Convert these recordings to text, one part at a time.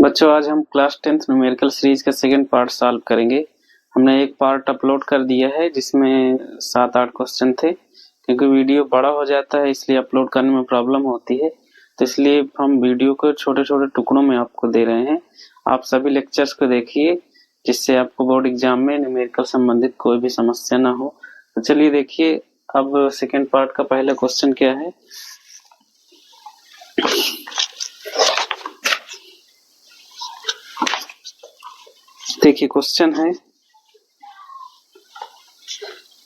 बच्चों, आज हम क्लास 10th न्यूमेरिकल सीरीज का सेकंड पार्ट सॉल्व करेंगे। हमने एक पार्ट अपलोड कर दिया है जिसमें 7-8 क्वेश्चन थे। क्योंकि वीडियो बड़ा हो जाता है इसलिए अपलोड करने में प्रॉब्लम होती है, तो इसलिए हम वीडियो को छोटे छोटे टुकड़ों में आपको दे रहे हैं। आप सभी लेक्चर्स को देखिए जिससे आपको बोर्ड एग्जाम में न्यूमेरिकल संबंधित कोई भी समस्या ना हो। तो चलिए देखिए, अब सेकेंड पार्ट का पहला क्वेश्चन क्या है। देखिए क्वेश्चन है,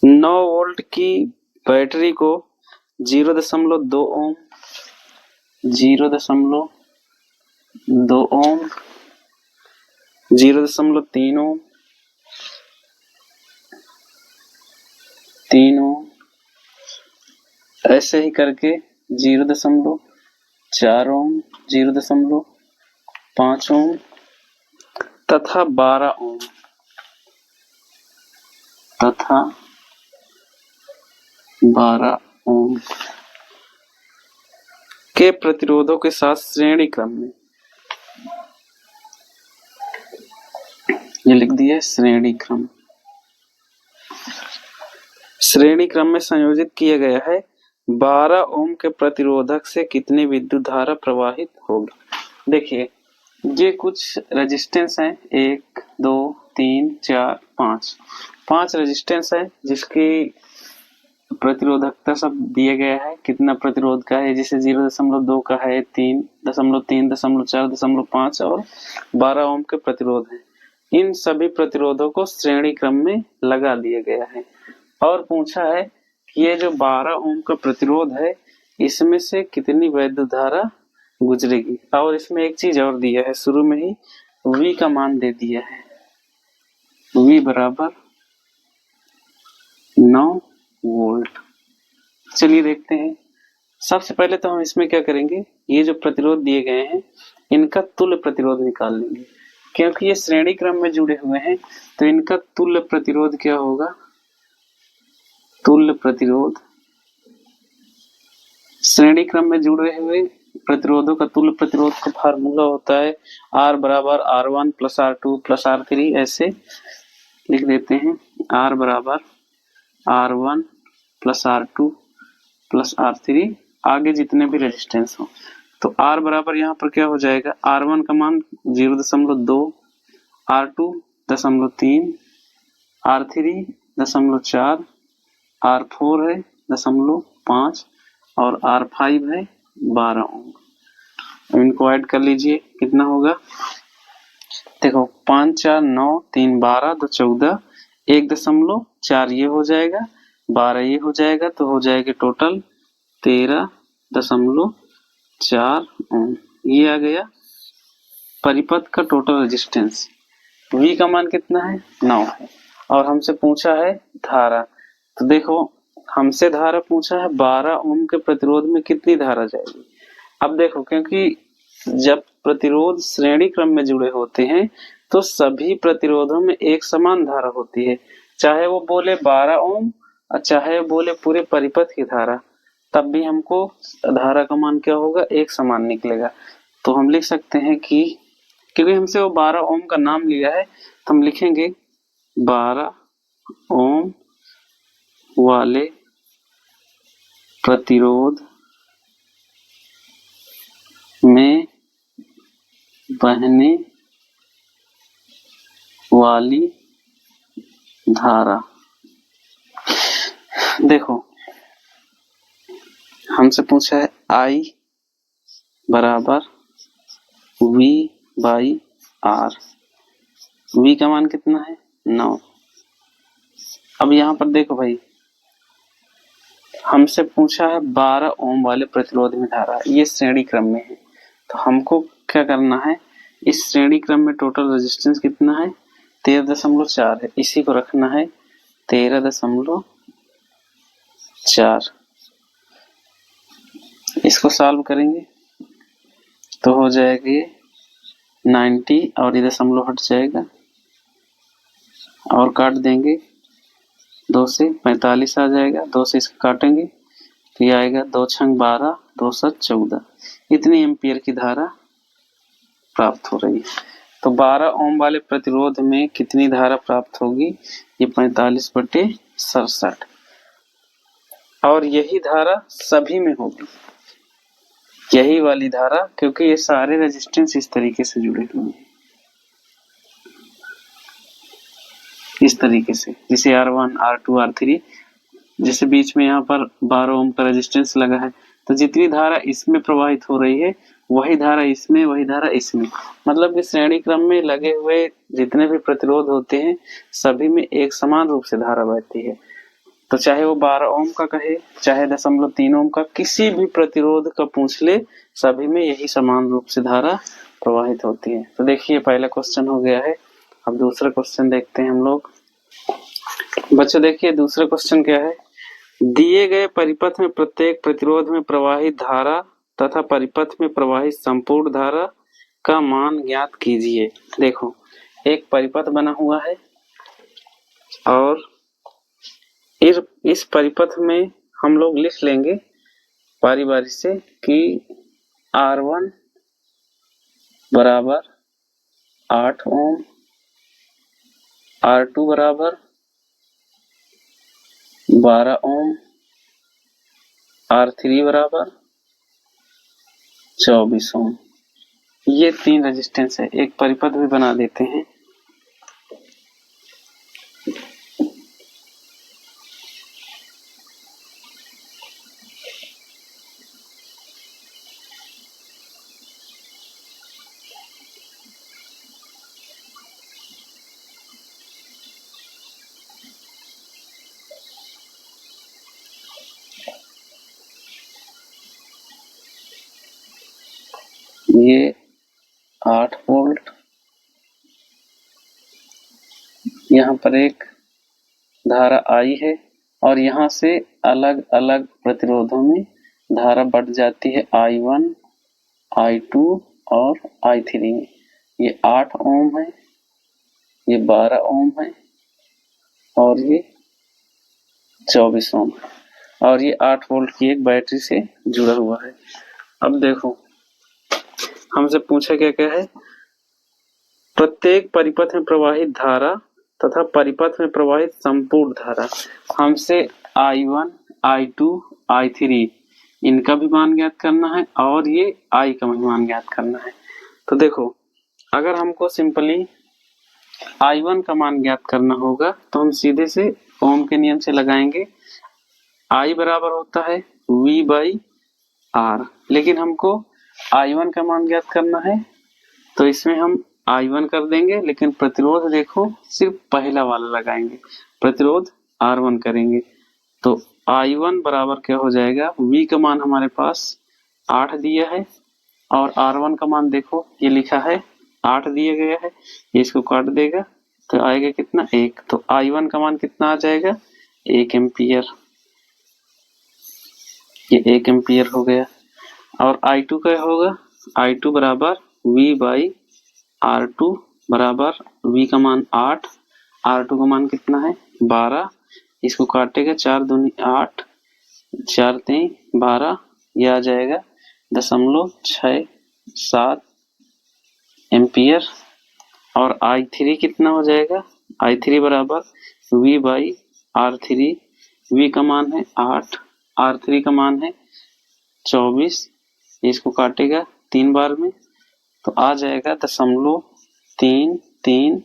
9 वोल्ट की बैटरी को 0.2 ओम 0.2 ओम 0.3 ओम 3 ओम ऐसे ही करके 0.4 ओम 0.5 ओम तथा 12 ओम के प्रतिरोधों के साथ श्रेणी क्रम में, ये लिख दिया श्रेणी क्रम में संयोजित किया गया है। 12 ओम के प्रतिरोधक से कितनी विद्युत धारा प्रवाहित होगी। देखिए ये कुछ रेजिस्टेंस है, 1 2 3 4 5 रेजिस्टेंस है जिसकी प्रतिरोधकता सब दिया गया है। कितना प्रतिरोध का है, जैसे 0.2 का है, 3.3, 4.5 और 12 ओम के प्रतिरोध है। इन सभी प्रतिरोधों को श्रेणी क्रम में लगा दिया गया है और पूछा है कि ये जो 12 ओम का प्रतिरोध है इसमें से कितनी वैद्युत धारा गुजरेगी। और इसमें एक चीज और दिया है, शुरू में ही V का मान दे दिया है, V बराबर 9 वोल्ट। चलिए देखते हैं। सबसे पहले तो हम इसमें क्या करेंगे, ये जो प्रतिरोध दिए गए हैं इनका तुल्य प्रतिरोध निकाल लेंगे। क्योंकि ये श्रेणी क्रम में जुड़े हुए हैं तो इनका तुल्य प्रतिरोध क्या होगा, तुल्य प्रतिरोध श्रेणी क्रम में जुड़े हुए प्रतिरोधों का तुल्य प्रतिरोध का फार्मूला होता है R बराबर R1 plus R2 plus R3। ऐसे लिख देते हैं, R बराबर R1 plus R2 plus R3, आगे जितने भी रेजिस्टेंस हो। तो R बराबर यहाँ पर क्या हो जाएगा, R1 का मान 0.2, R2 0.3, R3 0.4, R4 है 0.5 और R5 है 12 ओम। इनको ऐड कर लीजिए, कितना होगा, देखो 5 4 9 3 12 2 14, 1.4 ये हो जाएगा, 12 ये हो जाएगा, तो हो जाएगा टोटल 13.4 ओम। ये आ गया परिपथ का टोटल रेजिस्टेंस। V का मान कितना है, 9 है। और हमसे पूछा है धारा, तो देखो हमसे धारा पूछा है 12 ओम के प्रतिरोध में कितनी धारा जाएगी। अब देखो, क्योंकि जब प्रतिरोध श्रेणी क्रम में जुड़े होते हैं तो सभी प्रतिरोधों में एक समान धारा होती है, चाहे वो बोले 12 ओम और चाहे वो बोले पूरे परिपथ की धारा, तब भी हमको धारा का मान क्या होगा, एक समान निकलेगा। तो हम लिख सकते हैं कि क्योंकि हमसे वो 12 ओम का नाम लिया है तो हम लिखेंगे 12 ओम वाले प्रतिरोध में बहने वाली धारा। देखो हमसे पूछा है I बराबर V बाई R। V का मान कितना है, 9। अब यहाँ पर देखो भाई, हमसे पूछा है 12 ओम वाले प्रतिरोध में धारा, ये श्रेणी क्रम में है। तो हमको क्या करना है, इस श्रेणी क्रम में टोटल रेजिस्टेंस कितना है, 13.4 है, इसी को रखना है 13.4। इसको सॉल्व करेंगे तो हो जाएगा ये 90 और ये दशमलव हट जाएगा और काट देंगे, 2 से 45 आ जाएगा, 2 से इसको काटेंगे तो ये आएगा 2 छंग 12, 2 7 14। इतनी एम्पियर की धारा प्राप्त हो रही है। तो 12 ओम वाले प्रतिरोध में कितनी धारा प्राप्त होगी? ये 45/67, और यही धारा सभी में होगी, यही वाली धारा, क्योंकि ये सारे रेजिस्टेंस इस तरीके से जुड़े हुए हैं, इस तरीके से, जैसे R1, R2, R3, जैसे बीच में यहाँ पर 12 ओम का रेजिस्टेंस लगा है, तो जितनी धारा इसमें प्रवाहित हो रही है वही धारा इसमें, वही धारा इसमें, मतलब कि श्रेणी क्रम में लगे हुए जितने भी प्रतिरोध होते हैं सभी में एक समान रूप से धारा बहती है। तो चाहे वो 12 ओम का कहे, चाहे 0.3 ओम का, किसी भी प्रतिरोध का पूछ ले, सभी में यही समान रूप से धारा प्रवाहित होती है। तो देखिए पहला क्वेश्चन हो गया है। अब दूसरा क्वेश्चन देखते हैं हम लोग। बच्चों देखिए दूसरा क्वेश्चन क्या है। दिए गए परिपथ में प्रत्येक प्रतिरोध में प्रवाहित धारा तथा परिपथ में प्रवाहित संपूर्ण धारा का मान ज्ञात कीजिए। देखो एक परिपथ बना हुआ है और इस परिपथ में हम लोग लिख लेंगे बारी बारी से कि R1 बराबर 8 ओम, R2 बराबर 12 ओम, R3 बराबर 24 ओम। ये 3 रेजिस्टेंस है। एक परिपथ भी बना देते हैं। ये 8 वोल्ट, यहाँ पर एक धारा I है और यहाँ से अलग अलग प्रतिरोधों में धारा बढ़ जाती है I1, I2 और I3 में। ये 8 ओम है, ये 12 ओम है और ये 24 ओम है, और ये 8 वोल्ट की एक बैटरी से जुड़ा हुआ है। अब देखो हमसे पूछा क्या क्या है। प्रत्येक परिपथ में प्रवाहित धारा तथा परिपथ में प्रवाहित संपूर्ण धारा। हमसे I1, I2, I3 इनका भी मान ज्ञात करना है और ये I का भी मान ज्ञात करना है। तो देखो अगर हमको सिंपली I1 का मान ज्ञात करना होगा तो हम सीधे से ओम के नियम से लगाएंगे। I बराबर होता है V/R, लेकिन हमको I1 का मान ज्ञात करना है तो इसमें हम I1 कर देंगे, लेकिन प्रतिरोध देखो सिर्फ पहला वाला लगाएंगे, प्रतिरोध R1 करेंगे। तो I1 बराबर क्या हो जाएगा, V का मान हमारे पास 8 दिया है और R1 का मान देखो ये लिखा है 8 दिया गया है, इसको काट देगा तो आएगा कितना 1। तो I1 का मान कितना आ जाएगा 1 एम्पियर, ये 1 एम्पियर हो गया। और I2 क्या होगा, I2 बराबर V/R2 बराबर V का मान 8, R2 का मान कितना है 12, इसको काटेगा 4 दूनी 8, 4 3 12, ये आ जाएगा 0.67 एम्पियर। और I3 कितना हो जाएगा, I3 बराबर V/R3, V का मान है 8, R3 का मान है 24, इसको काटेगा 3 बार में तो आ जाएगा 0.33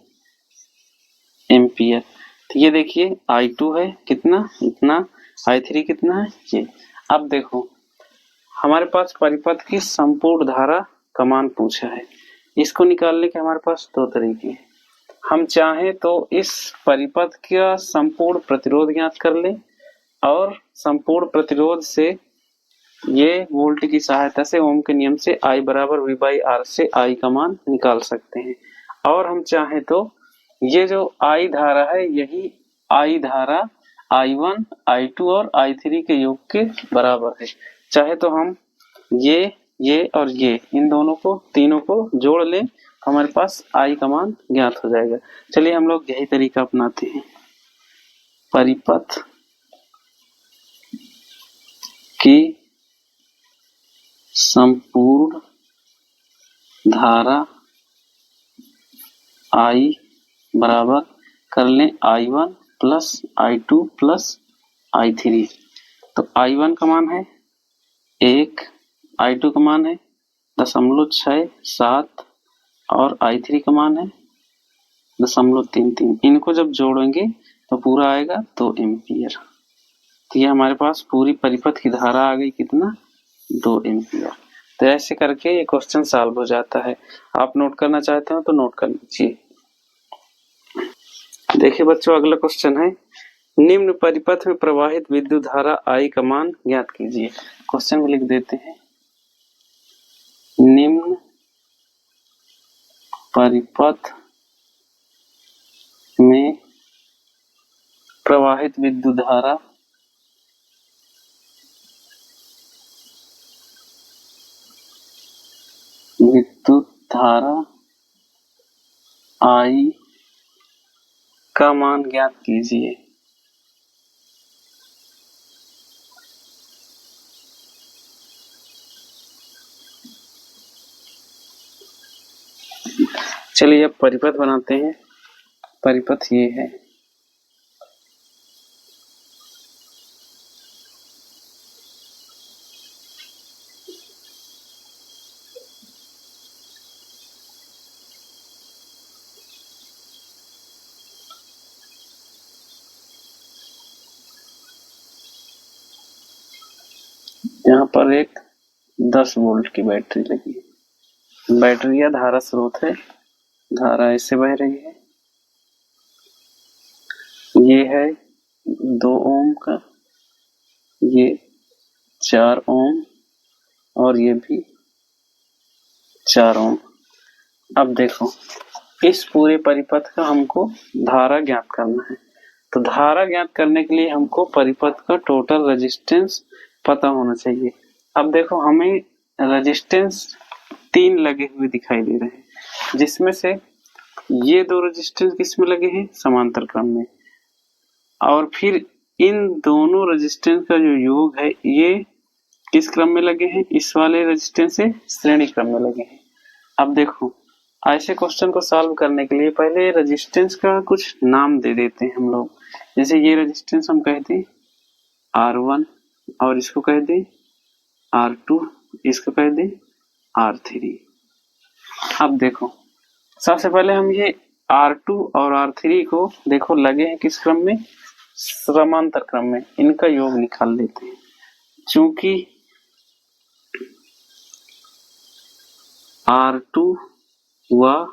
एम्पियर। तो ये देखिए I2 है कितना, इतना, I3 कितना है ये। अब देखो हमारे पास परिपथ की संपूर्ण धारा का मान पूछा है, इसको निकालने के हमारे पास 2 तरीके हैं। हम चाहें तो इस परिपथ का संपूर्ण प्रतिरोध ज्ञात कर लें और संपूर्ण प्रतिरोध से ये वोल्ट की सहायता से ओम के नियम से I बराबर V/R से I का मान निकाल सकते हैं। और हम चाहें तो ये जो I धारा है यही I धारा I1, I2 और I3 के योग के बराबर है। चाहे तो हम ये और ये इन दोनों को, तीनों को जोड़ लें, हमारे पास I का मान ज्ञात हो जाएगा। चलिए हम लोग यही तरीका अपनाते हैं। परिपथ की संपूर्ण धारा आई बराबर कर लें I1 plus I2 plus I3। तो I1 का मान है 1, I2 का मान है 0.67 और I3 का मान है 0.33। इनको जब जोड़ेंगे तो पूरा आएगा 2 एम्पियर। तो ये हमारे पास पूरी परिपथ की धारा आ गई कितना, 2 एम्पियर। तो ऐसे करके ये क्वेश्चन सॉल्व हो जाता है। आप नोट करना चाहते हो तो नोट कर लीजिए। देखिए बच्चों, अगला क्वेश्चन है, निम्न परिपथ में प्रवाहित विद्युत धारा I का मान ज्ञात कीजिए। क्वेश्चन में लिख देते हैं, निम्न परिपथ में प्रवाहित विद्युत धारा I का मान ज्ञात कीजिए। चलिए अब परिपथ बनाते हैं। परिपथ ये है, यहाँ पर एक 10 वोल्ट की बैटरी लगी है। बैटरी या धारा स्रोत है, धारा ऐसे बह रही है। ये है 2 ओम का, ये 4 ओम और ये भी 4 ओम। अब देखो, इस पूरे परिपथ का हमको धारा ज्ञात करना है। तो धारा ज्ञात करने के लिए हमको परिपथ का टोटल रेजिस्टेंस पता होना चाहिए। अब देखो, हमें रेजिस्टेंस 3 लगे हुए दिखाई दे रहे हैं, जिसमें से ये 2 रेजिस्टेंस किस में लगे हैं, समांतर क्रम में। और फिर इन दोनों रेजिस्टेंस का जो योग है ये किस क्रम में लगे हैं, इस वाले रेजिस्टेंस से श्रेणी क्रम में लगे हैं। अब देखो, ऐसे क्वेश्चन को सॉल्व करने के लिए पहले रेजिस्टेंस का कुछ नाम दे देते हैं हम लोग। जैसे ये रेजिस्टेंस हम कहते हैं R1 और इसको कह दें R2, इसको कह दें R3। अब देखो, सबसे पहले हम ये R2 और R3 को देखो लगे हैं किस क्रम में, समांतर क्रम में। इनका योग निकाल लेते हैं। चूंकि R2 व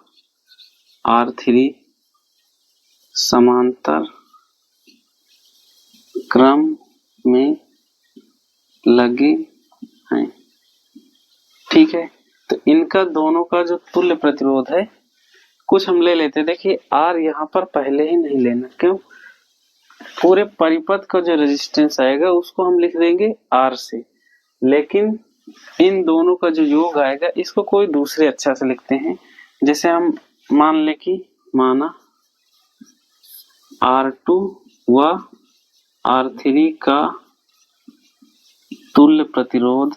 R3 समांतर क्रम में लगे हैं, ठीक है। तो इनका दोनों का जो तुल्य प्रतिरोध है कुछ हम ले लेते हैं। देखिए, R यहाँ पर पहले ही नहीं लेना, क्यों, पूरे परिपथ का जो रेजिस्टेंस आएगा उसको हम लिख देंगे R से, लेकिन इन दोनों का जो योग आएगा इसको कोई दूसरे अच्छा से लिखते हैं। जैसे हम मान ले कि माना R2 व R3 का तुल्य प्रतिरोध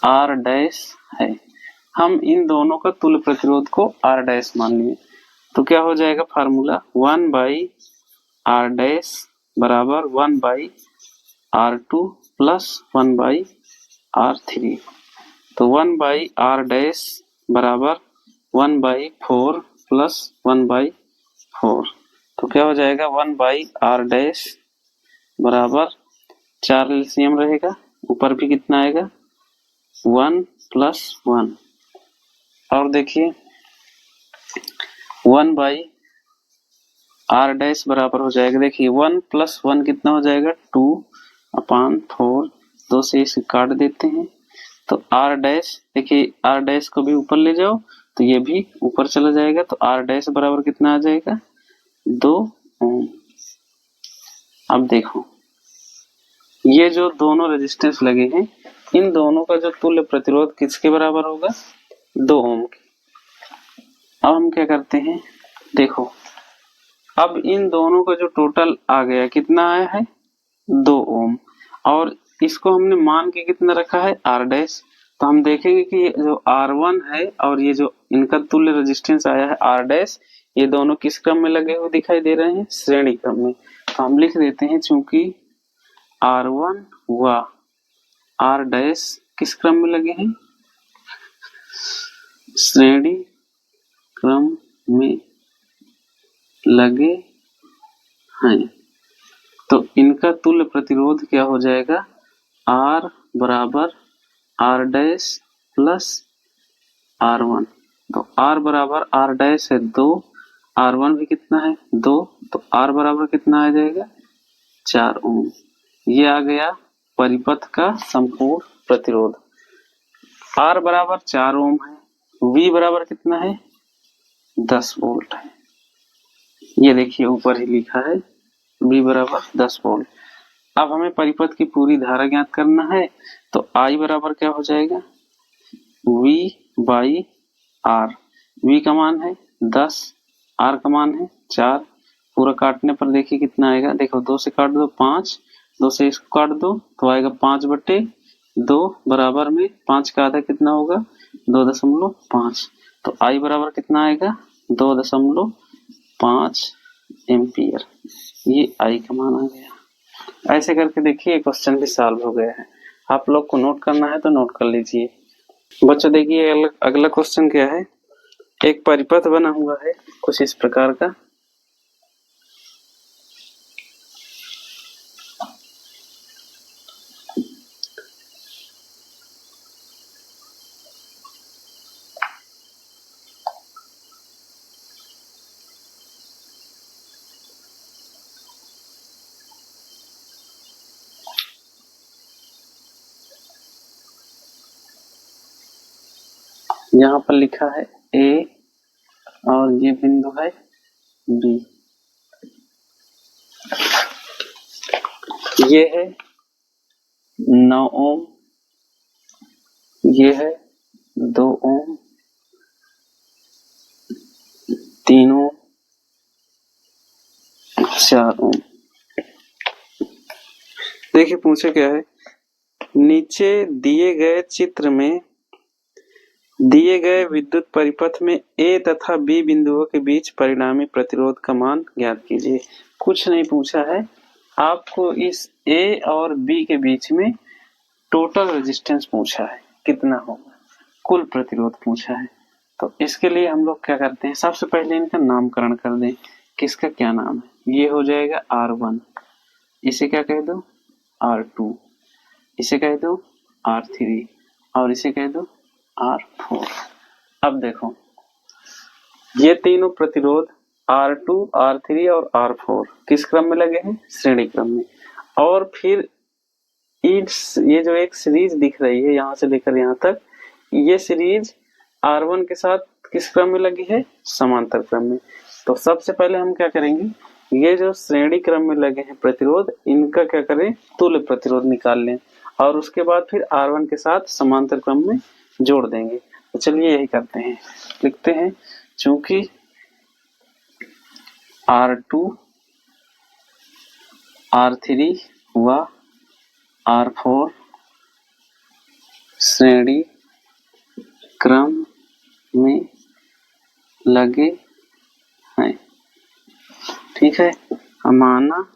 R डैश है। हम इन दोनों का तुल्य प्रतिरोध को R डैश मान लिए, तो क्या हो जाएगा फार्मूला, 1/R डैश बराबर 1/R2 प्लस 1/R3। तो 1/R डैश बराबर 1/4 प्लस 1/4। तो क्या हो जाएगा, 1/R डैश बराबर 4 एलसीएम रहेगा, ऊपर भी कितना आएगा 1 प्लस 1। और देखिए 1/R डैश बराबर हो जाएगा, देखिए 1 प्लस 1 कितना हो जाएगा 2/4। 2 से इसे काट देते हैं तो R डैश, देखिए R डैश को भी ऊपर ले जाओ तो ये भी ऊपर चला जाएगा। तो R डैश बराबर कितना आ जाएगा 2 ओम। अब देखो, ये जो दोनों रेजिस्टेंस लगे हैं इन दोनों का जो तुल्य प्रतिरोध किसके बराबर होगा, 2 ओम के। अब हम क्या करते हैं, देखो अब इन दोनों का जो टोटल आ गया कितना आया है 2 ओम, और इसको हमने मान के कितना रखा है R डैश, तो हम देखेंगे कि जो R1 है और ये जो इनका तुल्य रेजिस्टेंस आया है R डैश, ये दोनों किस क्रम में लगे हुए दिखाई दे रहे हैं? श्रेणी क्रम में। तो हम लिख देते हैं चूंकि R1 व R डैश किस क्रम में लगे हैं? श्रेणी क्रम में लगे हैं, तो इनका तुल्य प्रतिरोध क्या हो जाएगा? R बराबर R डैश प्लस R1। तो R बराबर R डैश है 2, R1 भी कितना है? 2, तो R बराबर कितना आ जाएगा? 4 ओम। ये आ गया परिपथ का संपूर्ण प्रतिरोध। R बराबर 4 ओम है, V बराबर कितना है? 10 वोल्ट है। ये देखिए ऊपर ही लिखा है V बराबर 10 वोल्ट। अब हमें परिपथ की पूरी धारा ज्ञात करना है, तो I बराबर क्या हो जाएगा? V by R। V का मान है 10, R का मान है 4। पूरा काटने पर देखिए कितना आएगा, देखो 2 से काट दो 5, 2 से इसको काट दो तो आएगा 5/2 बराबर में 5 का आधा कितना होगा? 2.5। तो I बराबर कितना आएगा? 2.5 एम्पियर। ये I का मान आ गया। ऐसे करके देखिए क्वेश्चन भी सॉल्व हो गया है। आप लोग को नोट करना है तो नोट कर लीजिए। बच्चों देखिए अगला क्वेश्चन क्या है? एक परिपथ बना हुआ है कुछ इस प्रकार का। यहाँ पर लिखा है A और ये बिंदु है B। ये है 9 ओम, ये है 2 ओम, 3 ओम, 4 ओम। देखिए पूछे क्या है, नीचे दिए गए चित्र में दिए गए विद्युत परिपथ में A तथा B बिंदुओं के बीच परिणामी प्रतिरोध का मान ज्ञात कीजिए। कुछ नहीं पूछा है, आपको इस A और B के बीच में टोटल रेजिस्टेंस पूछा है, कितना होगा, कुल प्रतिरोध पूछा है। तो इसके लिए हम लोग क्या करते हैं, सबसे पहले इनका नामकरण कर दें, किसका क्या नाम है। ये हो जाएगा R1, इसे क्या कह दो R2, इसे कह दो R3 और इसे कह दो R4। अब देखो ये तीनों प्रतिरोध R2, R3 और R4 किस क्रम में लगे हैं? श्रेणी क्रम में। और फिर ये जो एक सीरीज दिख रही है यहाँ से लेकर यहाँ तक, ये सीरीज R1 के साथ किस क्रम में लगी है? समांतर क्रम में। तो सबसे पहले हम क्या करेंगे, ये जो श्रेणी क्रम में लगे हैं प्रतिरोध, इनका क्या करें, तुल्य प्रतिरोध निकाल लें और उसके बाद फिर R1 के साथ समांतर क्रम में जोड़ देंगे। तो चलिए यही करते हैं, लिखते हैं चूंकि R2, R3 व R4 श्रेणी क्रम में लगे हैं, ठीक है, माना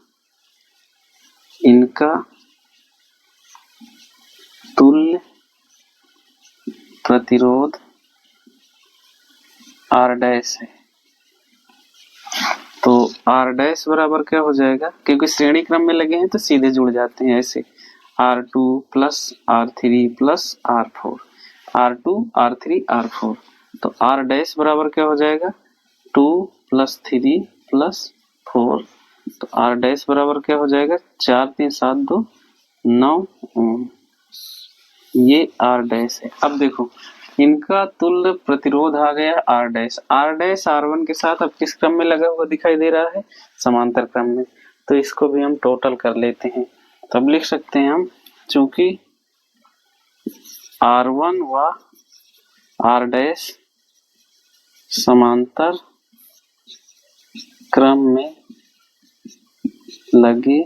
इनका तुल्य प्रतिरोध R डैश है। तो R डैश बराबर क्या हो जाएगा, क्योंकि श्रेणी क्रम में लगे हैं तो सीधे जुड़ जाते हैं ऐसे, R2 plus R3 plus R4, R2 R3 R4। तो R डैश बराबर क्या हो जाएगा, 2 प्लस 3 प्लस 4। तो R डैश बराबर क्या हो जाएगा, 4 3 7 2 9 ओम। ये R डैश है। अब देखो इनका तुल्य प्रतिरोध आ गया R dash. R dash R1 के साथ अब किस क्रम में लगा हुआ दिखाई दे रहा है? समांतर क्रम में। तो इसको भी हम टोटल कर लेते हैं। तब लिख सकते हैं हम, चूंकि R1 व R डैश समांतर क्रम में लगे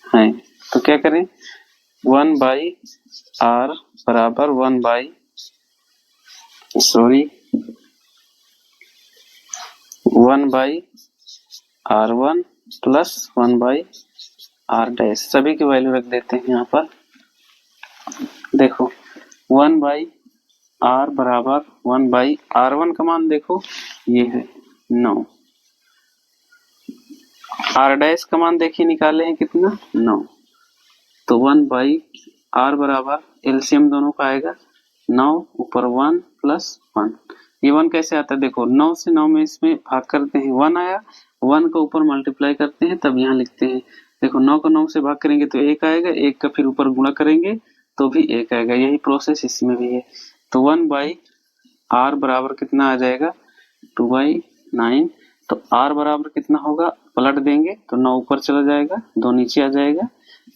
हैं, तो क्या करें, 1 बाई आर बराबर 1 by R1 plus 1 by R dash, सभी की वैल्यू रख देते हैं यहाँ पर। देखो 1 बाई आर बराबर 1 बाई R1 का मान देखो ये है 9, आर डैश का मान देखिए निकाले हैं कितना 9, तो 1 बाई आर बराबर एलसीएम दोनों का आएगा 9 ऊपर 1 प्लस 1। ये 1 कैसे आता है देखो 9 से 9 में इसमें भाग करते हैं 1 आया, 1 को ऊपर मल्टीप्लाई करते हैं तब यहाँ लिखते हैं। देखो 9 को 9 से भाग करेंगे तो 1 आएगा, 1 का फिर ऊपर गुणा करेंगे तो भी 1 आएगा, यही प्रोसेस इसमें भी है। तो 1 बाई आर बराबर कितना आ जाएगा 2 बाई 9, तो आर बराबर कितना होगा पलट देंगे तो 9 ऊपर चला जाएगा 2 नीचे आ जाएगा,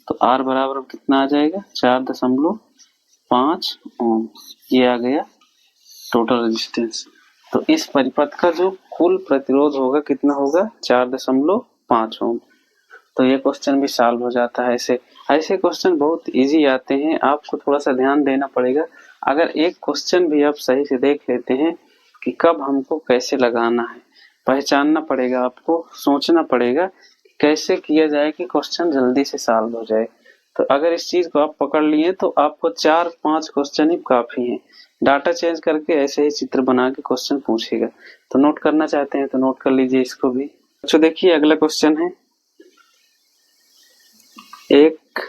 तो आर बराबर कितना आ जाएगा 4.5 ओम। ये आ गया टोटल रेजिस्टेंस। तो इस परिपथ का जो कुल प्रतिरोध होगा कितना होगा 4.5 ओम। तो ये क्वेश्चन भी सॉल्व हो जाता है। ऐसे क्वेश्चन बहुत इजी आते हैं, आपको थोड़ा सा ध्यान देना पड़ेगा। अगर एक क्वेश्चन भी आप सही से देख लेते हैं कि कब हमको कैसे लगाना है, पहचानना पड़ेगा, आपको सोचना पड़ेगा कि कैसे किया जाए कि क्वेश्चन जल्दी से सॉल्व हो जाए। तो अगर इस चीज को आप पकड़ लिए तो आपको 4-5 क्वेश्चन ही काफी हैं। डाटा चेंज करके ऐसे ही चित्र बना के क्वेश्चन पूछेगा। तो नोट करना चाहते हैं तो नोट कर लीजिए इसको भी। तो देखिए अगला क्वेश्चन है, एक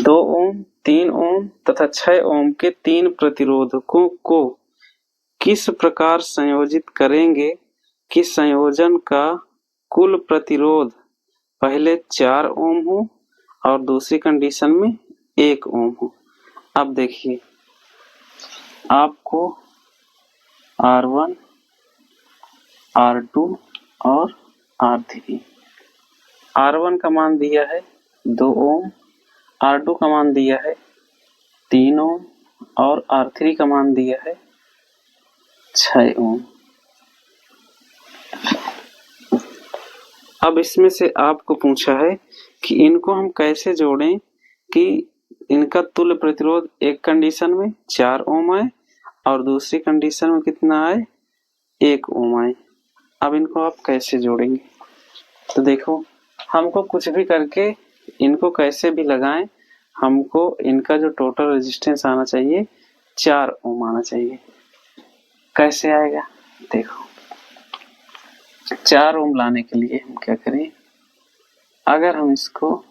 2 ओम 3 ओम तथा 6 ओम के 3 प्रतिरोधकों को किस प्रकार संयोजित करेंगे कि संयोजन का कुल प्रतिरोध पहले 4 ओम हो और दूसरी कंडीशन में 1 ओम हो। अब देखिए आपको R1, R2 और R3, R1 का मान दिया है 2 ओम, R2 का मान दिया है 3 ओम और R3 का मान दिया है 6 ओम। अब इसमें से आपको पूछा है कि इनको हम कैसे जोड़ें कि इनका तुल्य प्रतिरोध एक कंडीशन में 4 ओम आए और दूसरी कंडीशन में कितना आए 1 ओम आए। अब इनको आप कैसे जोड़ेंगे, तो देखो हमको कुछ भी करके इनको कैसे भी लगाएं, हमको इनका जो टोटल रेजिस्टेंस आना चाहिए 4 ओम आना चाहिए। कैसे आएगा देखो, 4 ओम लाने के लिए हम क्या करें, अगर हम इसको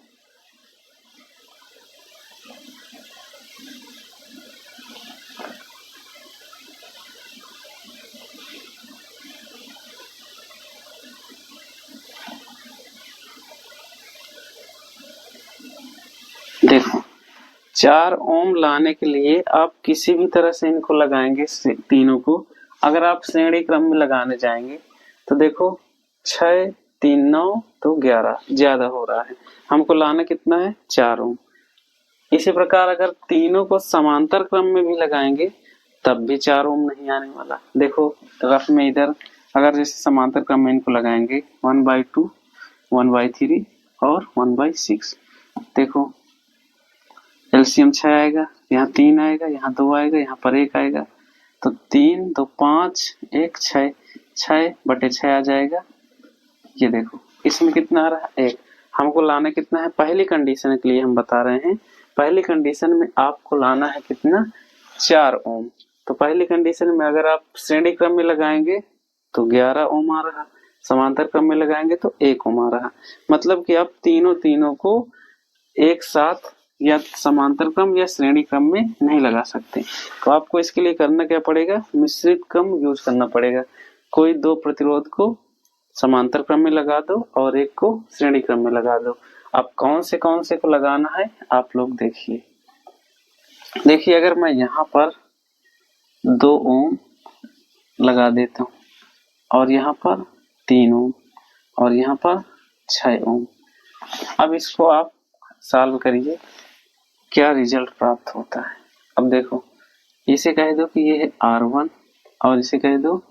देखो 4 ओम लाने के लिए आप किसी भी तरह से इनको लगाएंगे तीनों को। अगर आप श्रेणी क्रम में लगाने जाएंगे तो देखो 6 3 9 तो 11 ज्यादा हो रहा है, हमको लाना कितना है 4 ओम। इसी प्रकार अगर तीनों को समांतर क्रम में भी लगाएंगे तब भी 4 ओम नहीं आने वाला। देखो रफ में इधर अगर जैसे समांतर क्रम में इनको लगाएंगे 1/2 1/3 और 1/6, देखो एलसीएम 6 आएगा, यहाँ 3 आएगा, यहाँ 2 आएगा, यहाँ पर 1 आएगा, तो 3 2 5 1 6 6/6 आ जाएगा। ये देखो इसमें कितना आ रहा है 1, हमको लाना कितना है, पहली कंडीशन के लिए हम बता रहे हैं, पहली कंडीशन में आपको लाना है कितना 4 ओम। तो पहली कंडीशन में अगर आप श्रेणी क्रम में लगाएंगे तो 11 ओम आ रहा, समांतर क्रम में लगाएंगे तो 1 ओम आ रहा। मतलब कि आप तीनों को एक साथ या समांतर क्रम या श्रेणी क्रम में नहीं लगा सकते। तो आपको इसके लिए करना क्या पड़ेगा, मिश्रित क्रम यूज करना पड़ेगा। कोई 2 प्रतिरोध को समांतर क्रम में लगा दो और एक को श्रेणी क्रम में लगा दो। अब कौन से को लगाना है आप लोग देखिए। देखिए अगर मैं यहाँ पर 2 ओम लगा देता हूँ और यहाँ पर 3 ओम और यहाँ पर 6 ओम, अब इसको आप सॉल्व करिए क्या रिजल्ट प्राप्त होता है। अब देखो इसे कह दो कि ये है R1 और इसे कह दो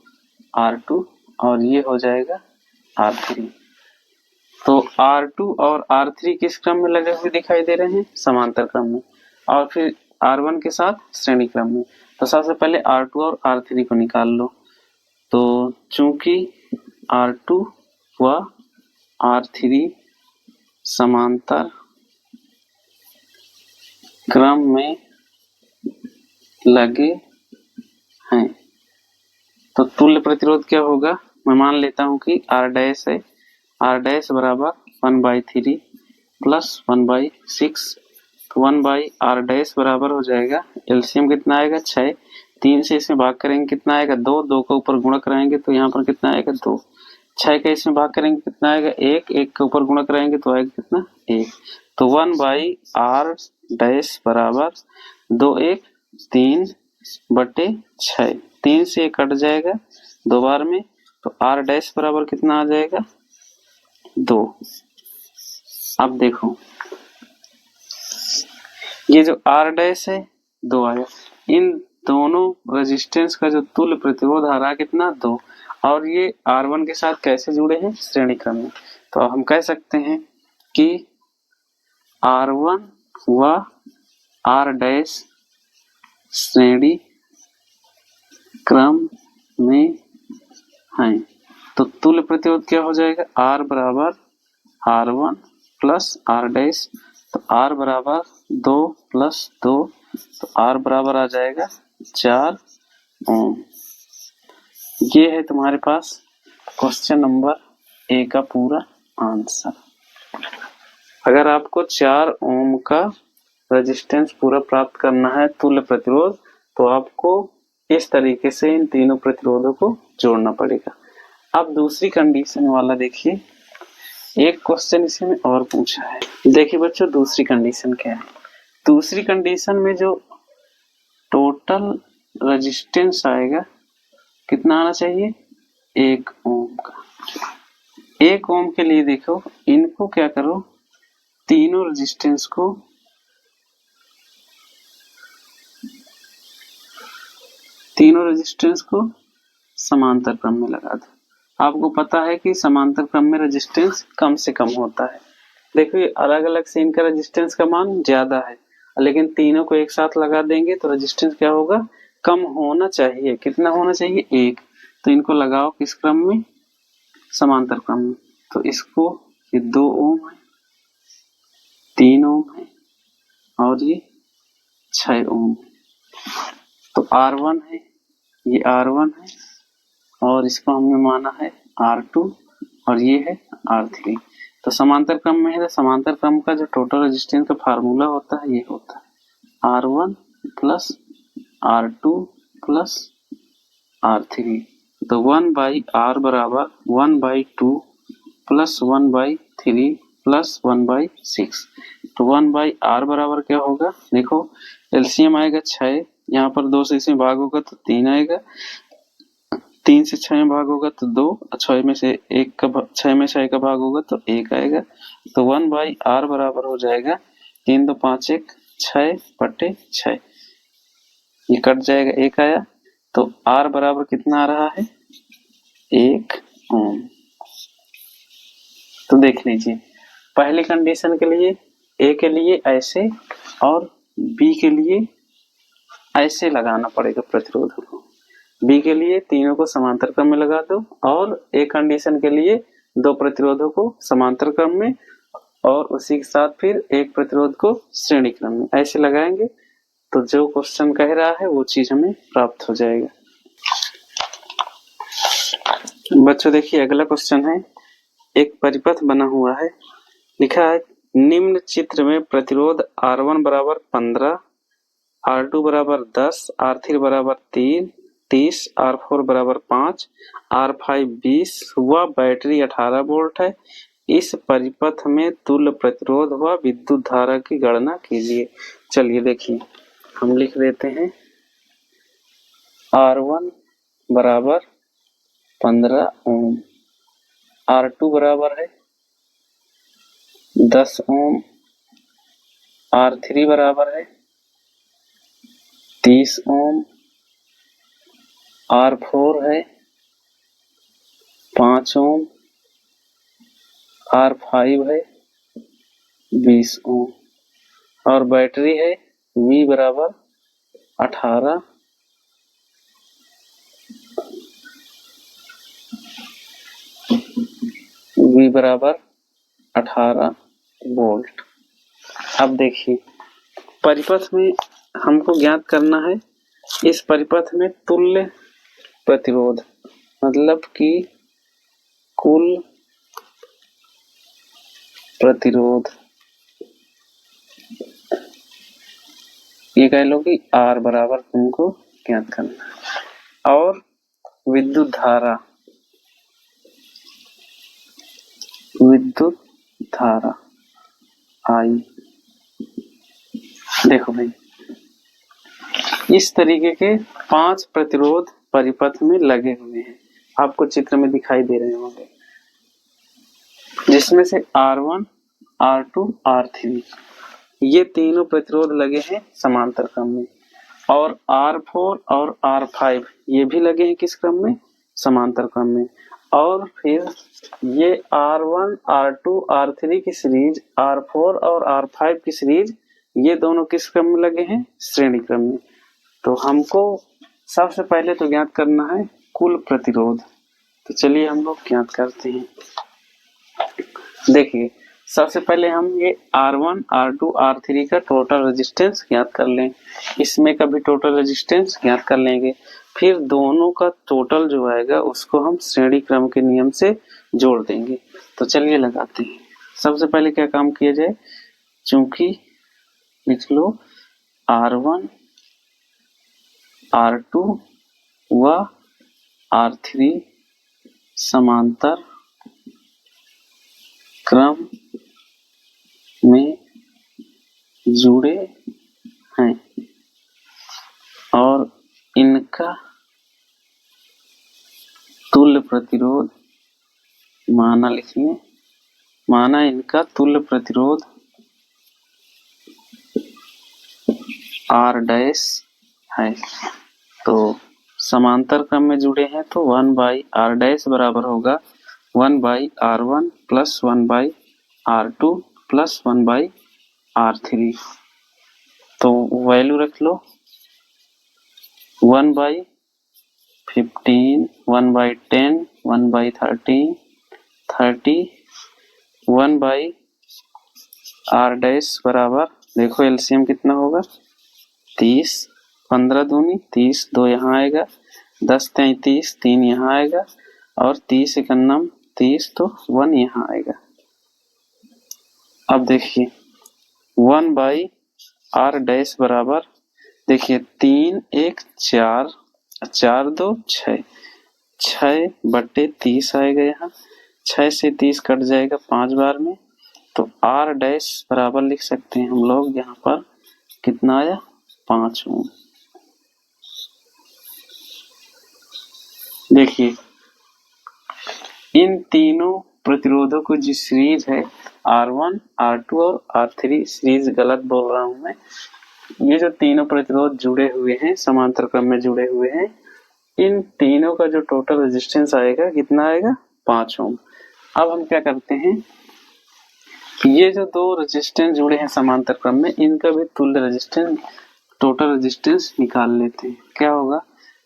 R2 और ये हो जाएगा R3। तो R2 और R3 किस क्रम में लगे हुए दिखाई दे रहे हैं? समांतर क्रम में। और फिर R1 के साथ श्रेणी क्रम में। तो सबसे पहले R2 और R3 को निकाल लो। तो चूंकि R2 व R3 समांतर क्रम में लगे हैं तो तुल्य प्रतिरोध क्या होगा? मैं मान लेता हूं कि R डैश है, R डैश बराबर 1/3 प्लस 1/6, तो 1/R डैश बराबर हो जाएगा, एलसीएम कितना आएगा? 6। 3 से इसमें भाग करेंगे कितना आएगा? 2। 2 का ऊपर गुणा कराएंगे तो यहाँ पर कितना आएगा? 2। 6 का इसमें भाग करेंगे कितना आएगा? 1। 1 के ऊपर गुणा कराएंगे तो आएगा कितना? 1। तो 1/R डैश बराबर 2 1 3/6। 3 से 1 कट जाएगा 2 बार में, तो R डैश बराबर कितना आ जाएगा? 2। अब देखो ये जो R डैश है 2 आया, इन दोनों रेजिस्टेंस का जो तुल्य प्रतिरोध आ रहा है कितना? 2। और ये R1 के साथ कैसे जुड़े हैं? श्रेणी क्रम में। तो हम कह सकते हैं कि R1 व R डैश श्रेणी क्रम में है, तो तुल्य प्रतिरोध क्या हो जाएगा? R बराबर R1 प्लस R डैश, तो R बराबर 2 प्लस 2, तो R बराबर आ जाएगा 4 ओम। ये है तुम्हारे पास क्वेश्चन नंबर ए का पूरा आंसर। अगर आपको 4 ओम का रेजिस्टेंस पूरा प्राप्त करना है तुल्य प्रतिरोध, तो आपको इस तरीके से इन तीनों प्रतिरोधों को जोड़ना पड़ेगा। अब दूसरी कंडीशन वाला देखिए, एक क्वेश्चन इसमें और पूछा है। देखिए बच्चों दूसरी कंडीशन क्या है? दूसरी कंडीशन में जो टोटल रेजिस्टेंस आएगा कितना आना चाहिए? 1 ओम का। 1 ओम के लिए देखो इनको क्या करो, तीनों रेजिस्टेंस को समांतर क्रम में लगा दो। आपको पता है कि समांतर क्रम में रेजिस्टेंस कम से कम होता है। देखो ये अलग अलग से इनका रेजिस्टेंस का मान ज्यादा है, लेकिन तीनों को एक साथ लगा देंगे तो रेजिस्टेंस क्या होगा? कम होना चाहिए। कितना होना चाहिए? 1। तो इनको लगाओ किस क्रम में? समांतर क्रम में। तो इसको ये 2 ओम है, 3 ओम है और ये 6 ओम। तो R1 है, ये R1 है और इसको हमने माना है R2 और ये है R3। तो समांतर क्रम में है तो समांतर क्रम का जो टोटल रेजिस्टेंस का फार्मूला होता है ये होता है R1 plus R2 plus R3। तो 1/R बराबर 1/2 प्लस 1/3 प्लस 1/6। तो 1/R बराबर क्या होगा? देखो एलसीएम आएगा 6, यहाँ पर 2 से इसमें भाग होगा तो 3 आएगा, 3 से 6 में भाग होगा तो 2, 6 में से 1 का भाग होगा तो 1 आएगा। तो 1/R बराबर हो जाएगा 3 2 5 1 6/6। ये कट जाएगा, 1 आया। तो R बराबर कितना आ रहा है? 1 ओम। तो देख लीजिए पहली कंडीशन के लिए A के लिए ऐसे और B के लिए ऐसे लगाना पड़ेगा प्रतिरोध को। B के लिए तीनों को समांतर क्रम में लगा दो और एक कंडीशन के लिए 2 प्रतिरोधों को समांतर क्रम में और उसी के साथ फिर एक प्रतिरोध को श्रेणी क्रम में ऐसे लगाएंगे तो जो क्वेश्चन कह रहा है वो चीज हमें प्राप्त हो जाएगा। बच्चों देखिए अगला क्वेश्चन है, एक परिपथ बना हुआ है, लिखा है निम्न चित्र में प्रतिरोध R1 बराबर 15, R2 बराबर 10, R3 बराबर 3, 30, R4 बराबर 5, R5 20 हुआ बैटरी 18 वोल्ट है। इस परिपथ में तुल्य प्रतिरोध व विद्युत धारा की गणना कीजिए। चलिए देखिए हम लिख देते हैं R1 बराबर 15 ओम, R2 बराबर है 10 ओम, R3 बराबर है 30 ओम, R4 है 5 ओम R5 है 20 ओम और बैटरी है V बराबर 18 V बराबर 18 वोल्ट। अब देखिए परिपथ में हमको ज्ञात करना है इस परिपथ में तुल्य प्रतिरोध, मतलब कि कुल प्रतिरोध, ये कह लो कि R बराबर तुमको ज्ञात करना है। और विद्युत धारा I, देखो भाई इस तरीके के 5 प्रतिरोध परिपथ में लगे हुए हैं, आपको चित्र में दिखाई दे रहे होंगे, जिसमें से R1, R2, R3 ये तीनों प्रतिरोध लगे हैं समांतर क्रम में, और R4 और R5 ये भी लगे हैं किस क्रम में, समांतर क्रम में। और फिर ये R1, R2, R3 की सीरीज, R4 और R5 की सीरीज, ये दोनों किस क्रम में लगे हैं, श्रेणी क्रम में। तो हमको सबसे पहले तो ज्ञात करना है कुल प्रतिरोध, तो चलिए हम लोग ज्ञात करते हैं। देखिए सबसे पहले हम ये R1, R2, R3 का टोटल रेजिस्टेंस ज्ञात कर लें, इसमें का भी टोटल रेजिस्टेंस ज्ञात कर लेंगे, फिर दोनों का टोटल जो आएगा उसको हम श्रेणी क्रम के नियम से जोड़ देंगे। तो चलिए लगाते हैं। सबसे पहले क्या काम किया जाए, चूंकि लिख लो R1, R2 व R3 समांतर क्रम में जुड़े हैं और इनका तुल्य प्रतिरोध माना, लिखिए माना इनका तुल्य प्रतिरोध R डैश है। तो समांतर क्रम में जुड़े हैं तो 1/R डैश बराबर होगा 1/R1 plus 1/R2 plus 1/R3। तो वैल्यू रख लो 1/15, 1/10, 1/13, 30, 1/R डैश बराबर, देखो एलसीएम कितना होगा 30, 15 दूनी 30, 2 यहाँ आएगा, 10 33, 3 यहाँ आएगा, और 30 इकन्नम 30, तो 1 यहाँ आएगा। अब देखिए 1/R डैश बराबर, देखिए 3 1 4, 4 2 6, 6/30 आएगा, यहाँ 6 से 30 कट जाएगा 5 बार में, तो R डैश बराबर लिख सकते हैं हम लोग यहाँ पर कितना आया 5 ओम। देखिए इन तीनों प्रतिरोधों को जो सीरीज है R1, R2 और R3, सीरीज गलत बोल रहा हूं मैं, ये जो तीनों प्रतिरोध जुड़े हुए हैं समांतर क्रम में जुड़े हुए हैं, इन तीनों का जो टोटल रेजिस्टेंस आएगा कितना आएगा 5 ओम। अब हम क्या करते हैं, ये जो दो रेजिस्टेंस जुड़े हैं समांतर क्रम में, इनका भी तुल्य रेजिस्टेंस टोटल रेजिस्टेंस निकाल लेते हैं। क्या होगा,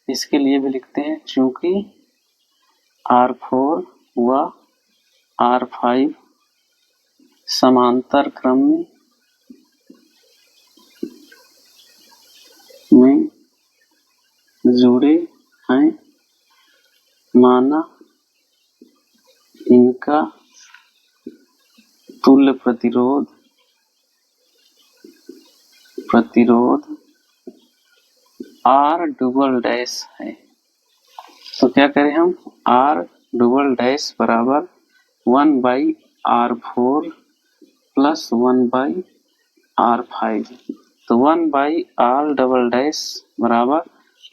इसके लिए भी लिखते हैं चूंकि R4 व R5 समांतर क्रम में जुड़े हैं, माना इनका तुल्य प्रतिरोध R डबल डैश है। तो क्या करें हम, R डबल डैश बराबर 1/R4 प्लस 1/R5। तो 1/R डबल डैश बराबर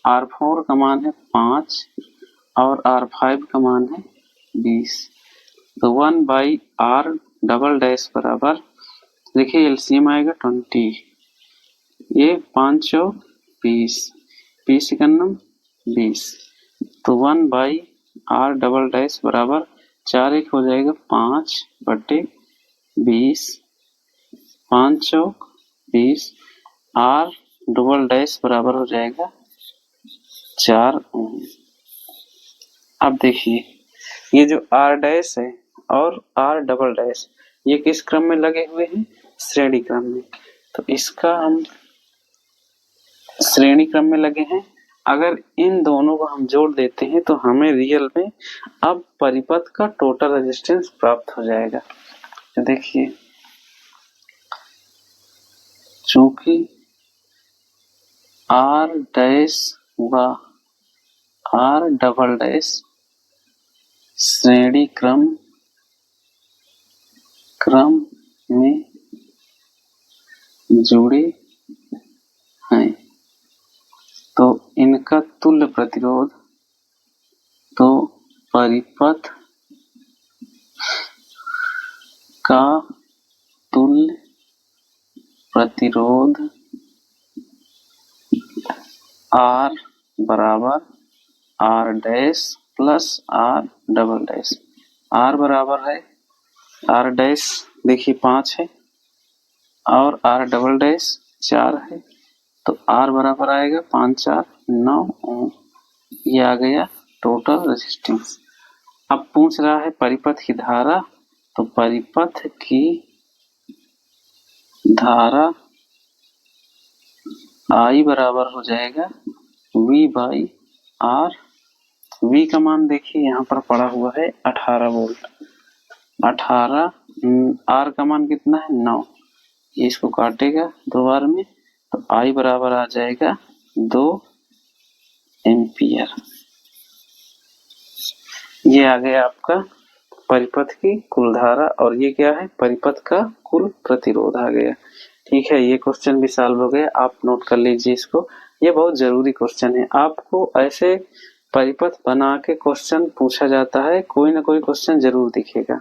R4 का मान है 5 और R5 का मान है 20। तो 1/R डबल डैश बराबर, देखिए एलसीएम आएगा 20, ये 5 20, 20 इकन्नम 20, तो 1/R डबल डैश बराबर 4 1 हो जाएगा 5/20, 5 चौक 20, R डबल डैश बराबर हो जाएगा 4 ओम। अब देखिए ये जो R डैश है और R डबल डैश ये किस क्रम में लगे हुए हैं? श्रेणी क्रम में। तो इसका हम श्रेणी क्रम में लगे हैं। अगर इन दोनों को हम जोड़ देते हैं तो हमें रियल में अब परिपथ का टोटल रेजिस्टेंस प्राप्त हो जाएगा। तो देखिए चूंकि R डैश व R डबल डैश श्रेणी क्रम में जुड़े हैं तो इनका तुल्य प्रतिरोध तो परिपथ का तुल्य प्रतिरोध R बराबर R dash plus R double dash. R बराबर है R डैश देखिए 5 है और R डबल डैश 4 है तो R बराबर आएगा 5 4 9 ओम। ये आ गया टोटल रेजिस्टेंस। अब पूछ रहा है परिपथ की धारा, तो परिपथ की धारा I बराबर हो जाएगा V/R। V का मान देखिए यहाँ पर पड़ा हुआ है 18 वोल्ट। 18 R का मान कितना है 9। ये इसको काटेगा 2 बार में तो I बराबर आ जाएगा 2 एम्पियर। ये आ गया आपका परिपथ की कुल धारा और ये क्या है? परिपथ का कुल प्रतिरोध आ गया। ठीक है, ये क्वेश्चन भी सॉल्व हो गया। आप नोट कर लीजिए इसको, ये बहुत जरूरी क्वेश्चन है। आपको ऐसे परिपथ बना के क्वेश्चन पूछा जाता है, कोई ना कोई क्वेश्चन जरूर दिखेगा।